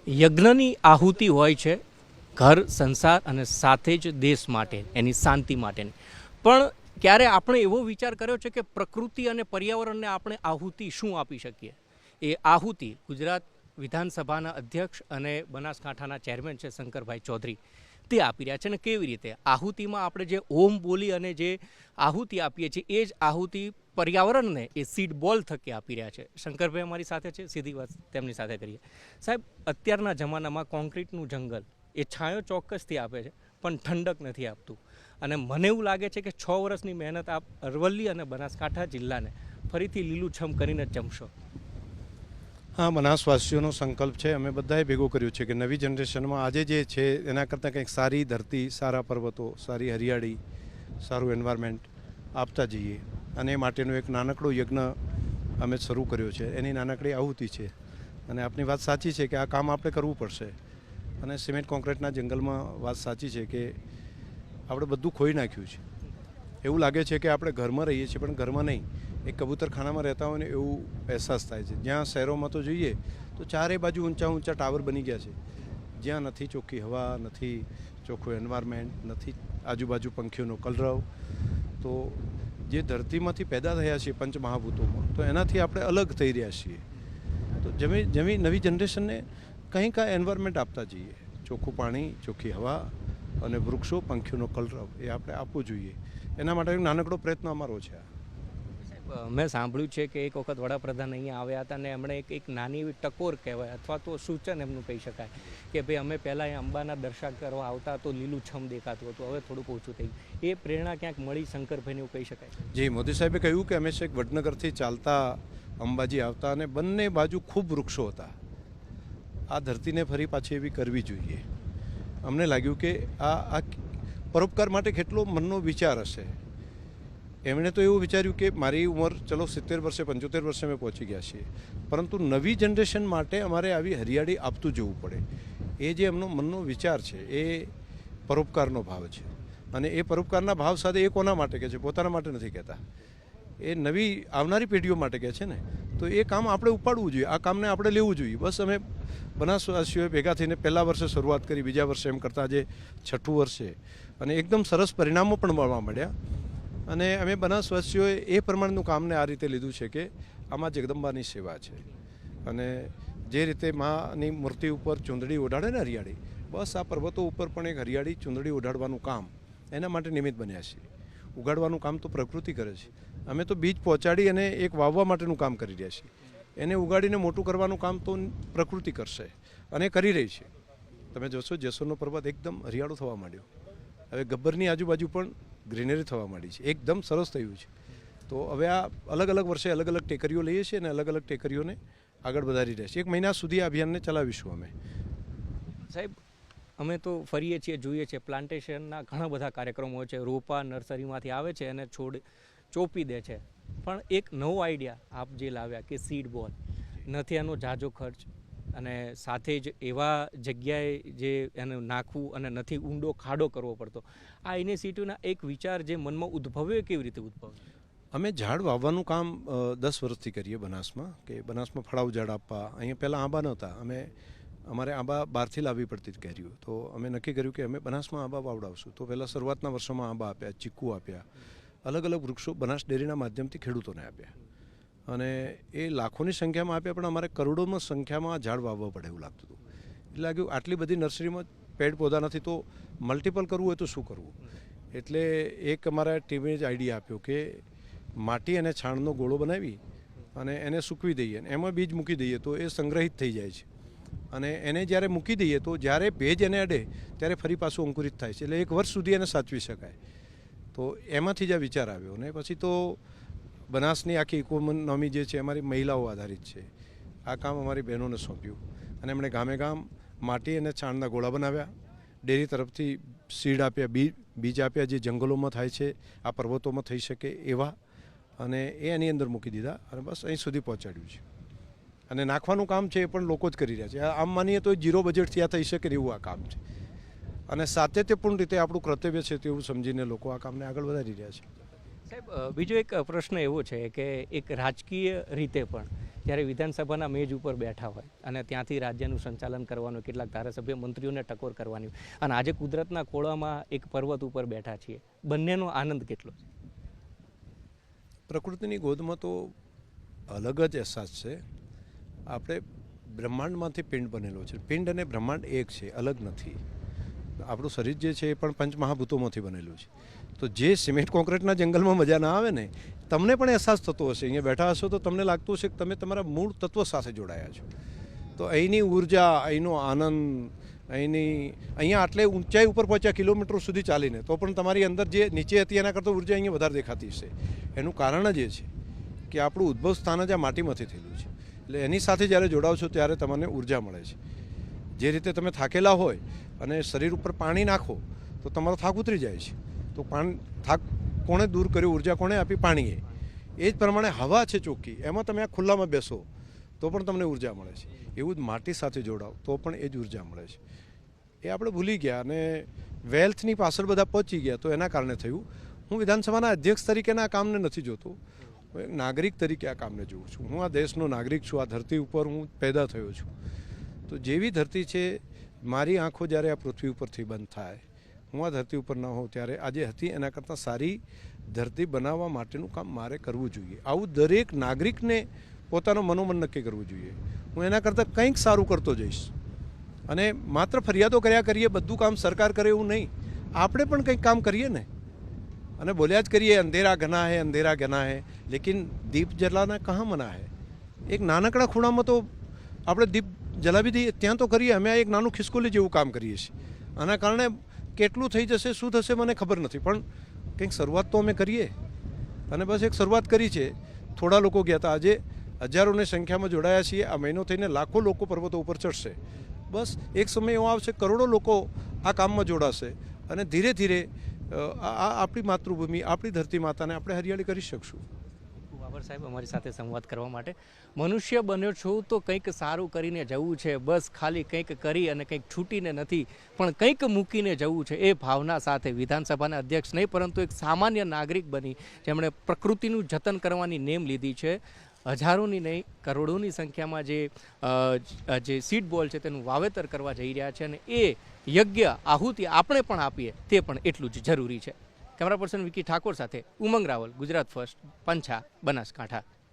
યજ્ઞની આહુતિ હોય છે ઘર સંસાર અને સાથે જ દેશ માટે, એની શાંતિ માટેની. પણ ક્યારે આપણે એવો વિચાર કર્યો છે કે પ્રકૃતિ અને પર્યાવરણને આપણે આહુતિ શું આપી શકીએ? એ આહુતિ ગુજરાત વિધાનસભાના અધ્યક્ષ અને બનાસકાંઠાના ચેરમેન છે શંકરભાઈ ચૌધરી, તે આપી રહ્યા છે. અને કેવી રીતે આહુતિમાં આપણે જે ઓમ બોલી અને જે આહુતિ આપીએ છીએ એ જ આહુતિ પર્યાવરણને એ સીડ બોલ થકી આપી રહ્યા છે. શંકરભાઈ અમારી સાથે છે, સીધી વાત તેમની સાથે કરીએ. સાહેબ, અત્યારના જમાનામાં કોન્ક્રીટનું જંગલ એ છાંયો ચોક્કસથી આપે છે પણ ઠંડક નથી આપતું. અને મને એવું લાગે છે કે 6 વર્ષની મહેનત આપ અરવલ્લી અને બનાસકાંઠા જિલ્લાને ફરીથી લીલુંછમ કરીને જમશો. હા, બનાસવાસીઓનો સંકલ્પ છે. અમે બધાએ ભેગું કર્યું છે કે નવી જનરેશનમાં આજે જે છે એના કરતાં કંઈક સારી ધરતી, સારા પર્વતો, સારી હરિયાળી, સારું એન્વાયરમેન્ટ આપતા જઈએ. અને એ માટેનો એક નાનકડો યજ્ઞ અમે શરૂ કર્યો છે. એની નાનકડી આહુતિ છે. અને આપની વાત સાચી છે કે આ કામ આપણે કરવું પડશે. અને સિમેન્ટ કોન્ક્રીટના જંગલમાં વાત સાચી છે કે આપણે બધું ખોઈ નાખ્યું છે. એવું લાગે છે કે આપણે ઘરમાં રહીએ છીએ પણ ઘરમાં નહીં, એક કબૂતરખાનામાં રહેતા હોય ને એવું અહેસાસ થાય છે. જ્યાં શહેરોમાં તો જોઈએ તો ચારે બાજુ ઊંચા ઊંચા ટાવર બની ગયા છે, જ્યાં નથી ચોખ્ખી હવા, નથી ચોખ્ખું એન્વાયરમેન્ટ, નથી આજુબાજુ પંખીઓનો કલરવ. તો જે ધરતીમાંથી પેદા થયા છીએ પંચમહાભૂતોમાં, તો એનાથી આપણે અલગ થઈ રહ્યા છીએ. તો જેવી નવી જનરેશનને કંઈક આ એન્વાયરમેન્ટ આપતા જઈએ. ચોખ્ખું પાણી, ચોખ્ખી હવા અને વૃક્ષો, પંખીઓનો કલરવ એ આપણે આપવું જોઈએ. એના માટે નાનકડો પ્રયત્ન અમારો છે. મેં સાંભળ્યું છે કે એક વખત વડાપ્રધાન અહીંયા આવ્યા હતા અને એમણે એક નાની એવી ટકોર કહેવાય અથવા તો સૂચન એમનું કહી શકાય કે ભાઈ અમે પહેલાં અહીં અંબાના દર્શન કરવા આવતા તો લીલુંછમ દેખાતું હતું, હવે થોડુંક ઓછું થઈ ગયું. એ પ્રેરણા ક્યાંક મળી શંકરભાઈને એવું કહી શકાય? જી, મોદી સાહેબે કહ્યું કે અમે છેક વડનગરથી ચાલતા અંબાજી આવતા અને બંને બાજુ ખૂબ વૃક્ષો હતા. આ ધરતીને ફરી પાછી એવી કરવી જોઈએ. અમને લાગ્યું કે આ પરોપકાર માટે કેટલો મનનો વિચાર હશે. એમણે તો એવું વિચાર્યું કે મારી ઉંમર ચલો 70 વર્ષે 75 વર્ષે અમે પહોંચી ગયા છીએ, પરંતુ નવી જનરેશન માટે અમારે આવી હરિયાળી આપતું જવું પડે. એ જે એમનો મનનો વિચાર છે એ પરોપકારનો ભાવ છે. અને એ પરોપકારના ભાવ સાથે એ કોના માટે કહે છે? પોતાના માટે નથી કહેતા, એ નવી આવનારી પેઢીઓ માટે કહે છે ને. તો એ કામ આપણે ઉપાડવું જોઈએ, આ કામને આપણે લેવું જોઈએ. બસ અમે બનાસવાસીઓએ ભેગા થઈને પહેલા વર્ષે શરૂઆત કરી, બીજા વર્ષે એમ કરતાં આજે 6ઠું વર્ષ છે અને એકદમ સરસ પરિણામો પણ મળવા મળ્યા. અને અમે બનાસવાસીઓએ એ પ્રમાણેનું કામને આ રીતે લીધું છે કે આમાં જગદંબાની સેવા છે. અને જે રીતે માની મૂર્તિ ઉપર ચૂંદડી ઓઢાડે ને હરિયાળી, બસ આ પર્વતો ઉપર પણ એક હરિયાળી ચૂંદડી ઓઢાડવાનું કામ એના માટે નિમિત્ત બન્યા છીએ. ઉગાડવાનું કામ તો પ્રકૃતિ કરે છે, અમે તો બીજ પહોંચાડી અને એક વાવવા માટેનું કામ કરી રહ્યા છીએ. એને ઉગાડીને મોટું કરવાનું કામ તો પ્રકૃતિ કરશે અને કરી રહી છે. તમે જોશો જેસોરનો પર્વત એકદમ હરિયાળો થવા માંડ્યો. હવે ગબ્બરની આજુબાજુ પણ ગ્રીનરી થવા માંડી છે, એકદમ સરસ થયું છે. તો હવે આ અલગ અલગ વર્ષે અલગ અલગ ટેકરીઓ લઈએ છીએ અને અલગ અલગ ટેકરીઓને આગળ વધારી રહ્યા છીએ. 1 મહિના સુધી આ અભિયાનને ચલાવીશું અમે. સાહેબ, અમે તો ફરીએ છીએ, જોઈએ છીએ, પ્લાન્ટેશનના ઘણા બધા કાર્યક્રમો હોય છે, રોપા નર્સરીમાંથી આવે છે અને છોડ ચોપી દે છે. પણ એક નવો આઈડિયા આપ જે લાવ્યા કે સીડ બોલ, નથી એનો ઝાઝો ખર્ચ અને સાથે જ એવા જગ્યાએ જે એને નાખવું અને નથી ઊંડો ખાડો કરવો પડતો. આ ઇનિશિયેટિવના એક વિચાર જે મનમાં ઉદ્ભવ્યો, કેવી રીતે ઉદ્ભવ્યો? અમે ઝાડ વાવવાનું કામ 10 વર્ષથી કરીએ બનાસમાં, કે બનાસમાં ફળાઉ ઝાડ આપવા. અહીંયા પહેલાં આંબા નહોતા, અમારે આંબા બહારથી લાવવી પડતી કેરીઓ. તો અમે નક્કી કર્યું કે અમે બનાસમાં આંબા વાવડાવશું. તો પહેલાં શરૂઆતના વર્ષોમાં આંબા આપ્યા, ચીકુ આપ્યા, અલગ અલગ વૃક્ષો બનાસ ડેરીના માધ્યમથી ખેડૂતોને આપ્યા. અને એ લાખોની સંખ્યામાં આપ્યા, પણ અમારે કરોડોમાં સંખ્યામાં ઝાડ વાવવા પડે એવું લાગતું હતું. એટલે લાગ્યું આટલી બધી નર્સરીમાં પેડ પૌધા નથી, તો મલ્ટિપલ કરવું હોય તો શું કરવું? એટલે એક અમારા ટીમે જ આઈડિયા આપ્યો કે માટી અને છાણનો ગોળો બનાવી અને એને સૂકવી દઈએ અને એમાં બીજ મૂકી દઈએ તો એ સંગ્રહિત થઈ જાય છે. અને એને જ્યારે મૂકી દઈએ તો જ્યારે ભેજ એને અડે ત્યારે ફરી પાછું અંકુરિત થાય છે. એટલે 1 વર્ષ સુધી એને સાચવી શકાય. તો એમાંથી જ આ વિચાર આવ્યો. ને પછી તો બનાસની આખી ઇકોનોમી જે છે અમારી મહિલાઓ આધારિત છે. આ કામ અમારી બહેનોને સોંપ્યું અને એમણે ગામે ગામ માટી અને છાણના ગોળા બનાવ્યા, ડેરી તરફથી સીડ આપ્યા, બીજ આપ્યા જે જંગલોમાં થાય છે, આ પર્વતોમાં થઈ શકે એવા, અને એની અંદર મૂકી દીધા અને બસ અહીં સુધી પહોંચાડ્યું છે. અને નાખવાનું કામ છે એ પણ લોકો જ કરી રહ્યા છે. આમ માનીએ તો 0 બજેટથી આ થઈ શકે એવું આ કામ છે. અને સાતત્યપૂર્ણ રીતે આપણું કર્તવ્ય છે તેવું સમજીને લોકો આ કામને આગળ વધારી રહ્યા છે. સાહેબ, બીજો એક પ્રશ્ન એવો છે કે એક રાજકીય રીતે પણ જ્યારે વિધાનસભાના મેજ ઉપર બેઠા હોય અને ત્યાંથી રાજ્યનું સંચાલન કરવાનું, કેટલાક ધારાસભ્ય મંત્રીઓને ટકોર કરવાની, અને આજે કુદરતના ખોળામાં એક પર્વત ઉપર બેઠા છીએ, બંનેનો આનંદ કેટલો છે? પ્રકૃતિની ગોદમાં તો અલગ જ અહેસાસ છે. આપણે બ્રહ્માંડમાંથી પિંડ બનેલો છે. પિંડ અને બ્રહ્માંડ એક છે, અલગ નથી. આપણું શરીર જે છે એ પણ પંચમહાભૂતોમાંથી બનેલું છે. તો જે સિમેન્ટ કોન્ક્રીટના જંગલમાં મજા ના આવે ને, તમને પણ અહેસાસ થતો હશે. અહીંયા બેઠા હશો તો તમને લાગતું હશે કે તમે તમારા મૂળ તત્વ સાથે જોડાયા છો. તો અહીંની ઉર્જા, અહીંનો આનંદ, અહીંયા આટલે ઊંચાઈ ઉપર પહોંચ્યા કિલોમીટરો સુધી ચાલીને, તો પણ તમારી અંદર જે નીચે હતી એના કરતાં ઉર્જા અહીંયા વધારે દેખાતી હશે. એનું કારણ જ એ છે કે આપણું ઉદ્ભવ સ્થાન જ આ માટીમાંથી થયેલું છે. એટલે એની સાથે જ્યારે જોડાવ છો ત્યારે તમને ઉર્જા મળે છે. જે રીતે તમે થાકેલા હોય અને શરીર ઉપર પાણી નાખો તો તમારો થાક ઉતરી જાય છે. તો થાક કોણે દૂર કર્યો, ઉર્જા કોણે આપી? પાણીએ. એ જ પ્રમાણે હવા છે ચોખ્ખી, એમાં તમે આ ખુલ્લામાં બેસો તો પણ તમને ઉર્જા મળે છે. એવું જ માટી સાથે જોડાવ તો પણ એ જ ઉર્જા મળે છે. એ આપણે ભૂલી ગયા અને વેલ્થની પાછળ બધા પહોંચી ગયા, તો એના કારણે થયું. હું વિધાનસભાના અધ્યક્ષ તરીકેના આ કામને નથી જોતો, હું એક નાગરિક તરીકે આ કામને જોઉં છું. હું આ દેશનો નાગરિક છું. આ ધરતી ઉપર હું પેદા થયો છું. તો જેવી ધરતી છે, મારી આંખો જ્યારે આ પૃથ્વી ઉપરથી બંધ થાય, હું આ ધરતી ઉપર ન હોઉં ત્યારે આજે હતી એના કરતાં સારી ધરતી બનાવવા માટેનું કામ મારે કરવું જોઈએ. આવું દરેક નાગરિકને પોતાનો મનોમન નક્કી કરવું જોઈએ. હું એના કરતાં કંઈક સારું કરતો જઈશ. અને માત્ર ફરિયાદો કર્યા કરીએ, બધું કામ સરકાર કરે એવું નહીં. આપણે પણ કંઈક કામ કરીએ ને. અને બોલ્યા જ કરીએ, અંધેરા ઘના હે, અંધેરા ઘના હે, લેકિન દીપ જલાના કહાં મના હે. એક નાનકડા ખૂણામાં તો આપણે દીપ જલાવી દઈએ, ત્યાં તો કરીએ. અમે આ એક નાનું ખિસકોલી જેવું કામ કરીએ છીએ. આના કારણે કેટલું થઈ જશે, શું થશે, મને ખબર નથી, પણ કંઈક શરૂઆત તો અમે કરીએ. અને બસ એક શરૂઆત કરી છે. થોડા લોકો ગયા હતા, આજે હજારોની સંખ્યામાં જોડાયા છીએ. આ મહિનો થઈને લાખો લોકો પર્વતો ઉપર ચડશે. બસ એક સમય એવો આવશે, કરોડો લોકો આ કામમાં જોડાશે અને ધીરે ધીરે આપણી માતૃભૂમિ, આપણી ધરતી માતાને આપણે હરિયાળી કરી શકશું. બાબર સાહેબ, અમારી સાથે સંવાદ કરવા માટે. મનુષ્ય બન્યો છું તો કંઈક સારું કરીને જવું છે, બસ ખાલી કંઈક કરી અને કંઈક છૂટીને નથી, પણ કંઈક મૂકીને જવું છે. એ ભાવના સાથે વિધાનસભાના અધ્યક્ષ નહીં, પરંતુ એક સામાન્ય નાગરિક બની જેમણે પ્રકૃતિનું જતન કરવાની નેમ લીધી છે. હજારોની નહીં, કરોડોની સંખ્યામાં જે સીડ બોલ છે તેનું વાવેતર કરવા જઈ રહ્યા છે, અને એ યજ્ઞ આહુતિ આપણે પણ આપીએ તે પણ એટલું જ જરૂરી છે. કેમેરા પર્સન વિકી ઠાકોર સાથે ઉમંગ રાવલ, ગુજરાત ફર્સ્ટ, પંછા, બનાસકાંઠા.